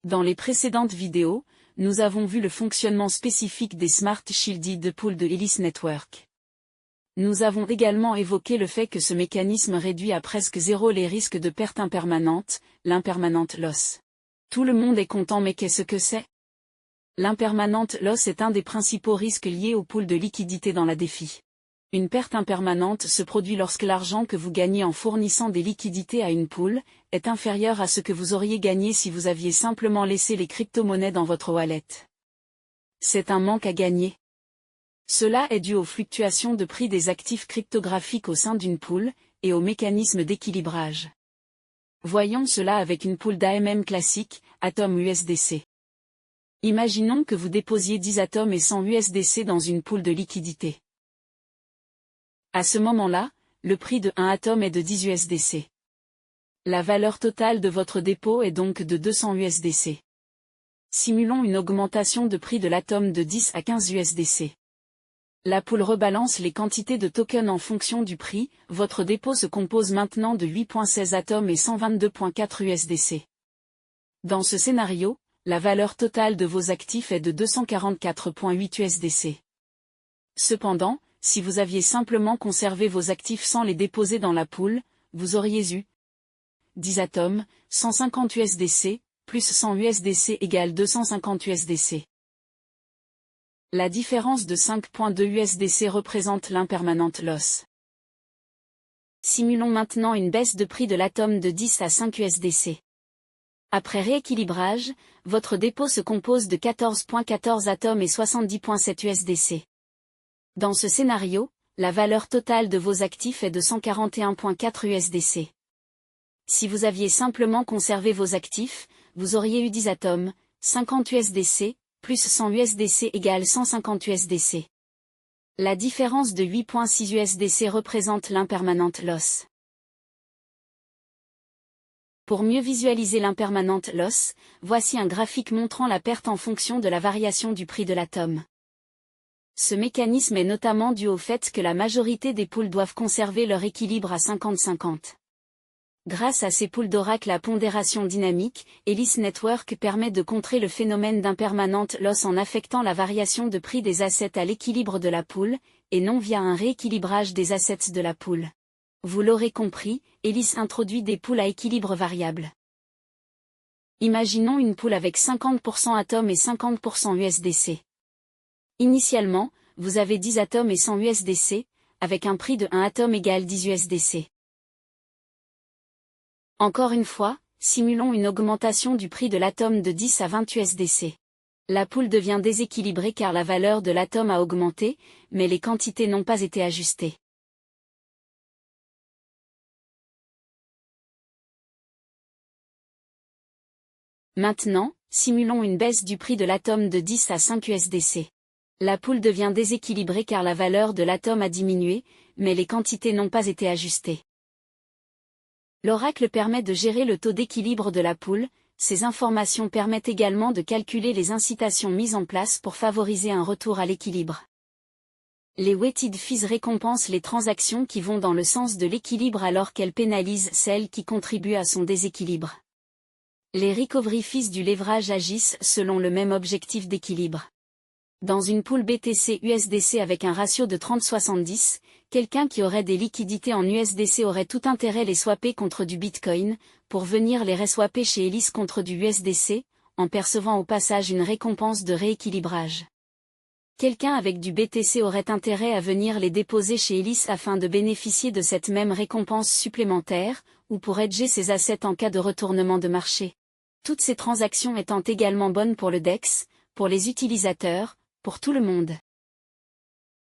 Dans les précédentes vidéos, nous avons vu le fonctionnement spécifique des Smart Shielded Pools de Ellis Network. Nous avons également évoqué le fait que ce mécanisme réduit à presque zéro les risques de perte impermanente, l'impermanent loss. Tout le monde est content, mais qu'est-ce que c'est? L'impermanent loss est un des principaux risques liés au pool de liquidité dans la DeFi. Une perte impermanente se produit lorsque l'argent que vous gagnez en fournissant des liquidités à une pool est inférieur à ce que vous auriez gagné si vous aviez simplement laissé les crypto-monnaies dans votre wallet. C'est un manque à gagner. Cela est dû aux fluctuations de prix des actifs cryptographiques au sein d'une pool, et au mécanisme d'équilibrage. Voyons cela avec une pool d'AMM classique, Atom USDC. Imaginons que vous déposiez 10 atomes et 100 USDC dans une pool de liquidité. À ce moment-là, le prix de 1 atome est de 10 USDC. La valeur totale de votre dépôt est donc de 200 USDC. Simulons une augmentation de prix de l'atome de 10 à 15 USDC. La pool rebalance les quantités de tokens en fonction du prix, votre dépôt se compose maintenant de 8.16 atomes et 122.4 USDC. Dans ce scénario, la valeur totale de vos actifs est de 244.8 USDC. Cependant, si vous aviez simplement conservé vos actifs sans les déposer dans la pool, vous auriez eu 10 atomes, 150 USDC, plus 100 USDC égale 250 USDC. La différence de 5.2 USDC représente l'impermanent loss. Simulons maintenant une baisse de prix de l'atome de 10 à 5 USDC. Après rééquilibrage, votre dépôt se compose de 14.14 atomes et 70.7 USDC. Dans ce scénario, la valeur totale de vos actifs est de 141.4 USDC. Si vous aviez simplement conservé vos actifs, vous auriez eu 10 atomes, 50 USDC, plus 100 USDC égale 150 USDC. La différence de 8.6 USDC représente l'impermanent loss. Pour mieux visualiser l'impermanent loss, voici un graphique montrant la perte en fonction de la variation du prix de l'atome. Ce mécanisme est notamment dû au fait que la majorité des pools doivent conserver leur équilibre à 50-50. Grâce à ces pools d'oracle à pondération dynamique, Ellis Network permet de contrer le phénomène d'impermanent loss en affectant la variation de prix des assets à l'équilibre de la pool, et non via un rééquilibrage des assets de la pool. Vous l'aurez compris, Ellis introduit des pools à équilibre variable. Imaginons une pool avec 50% atomes et 50% USDC. Initialement, vous avez 10 atomes et 100 USDC, avec un prix de 1 atome égale 10 USDC. Encore une fois, simulons une augmentation du prix de l'atome de 10 à 20 USDC. La pool devient déséquilibrée car la valeur de l'atome a augmenté, mais les quantités n'ont pas été ajustées. Maintenant, simulons une baisse du prix de l'atome de 10 à 5 USDC. La pool devient déséquilibrée car la valeur de l'atome a diminué, mais les quantités n'ont pas été ajustées. L'oracle permet de gérer le taux d'équilibre de la pool. Ces informations permettent également de calculer les incitations mises en place pour favoriser un retour à l'équilibre. Les weighted fees récompensent les transactions qui vont dans le sens de l'équilibre alors qu'elles pénalisent celles qui contribuent à son déséquilibre. Les recovery fees du leverage agissent selon le même objectif d'équilibre. Dans une pool BTC-USDC avec un ratio de 30-70, quelqu'un qui aurait des liquidités en USDC aurait tout intérêt à les swapper contre du Bitcoin, pour venir les reswapper chez Ellis contre du USDC, en percevant au passage une récompense de rééquilibrage. Quelqu'un avec du BTC aurait intérêt à venir les déposer chez Ellis afin de bénéficier de cette même récompense supplémentaire, ou pour hedger ses assets en cas de retournement de marché. Toutes ces transactions étant également bonnes pour le DEX, pour les utilisateurs, pour tout le monde.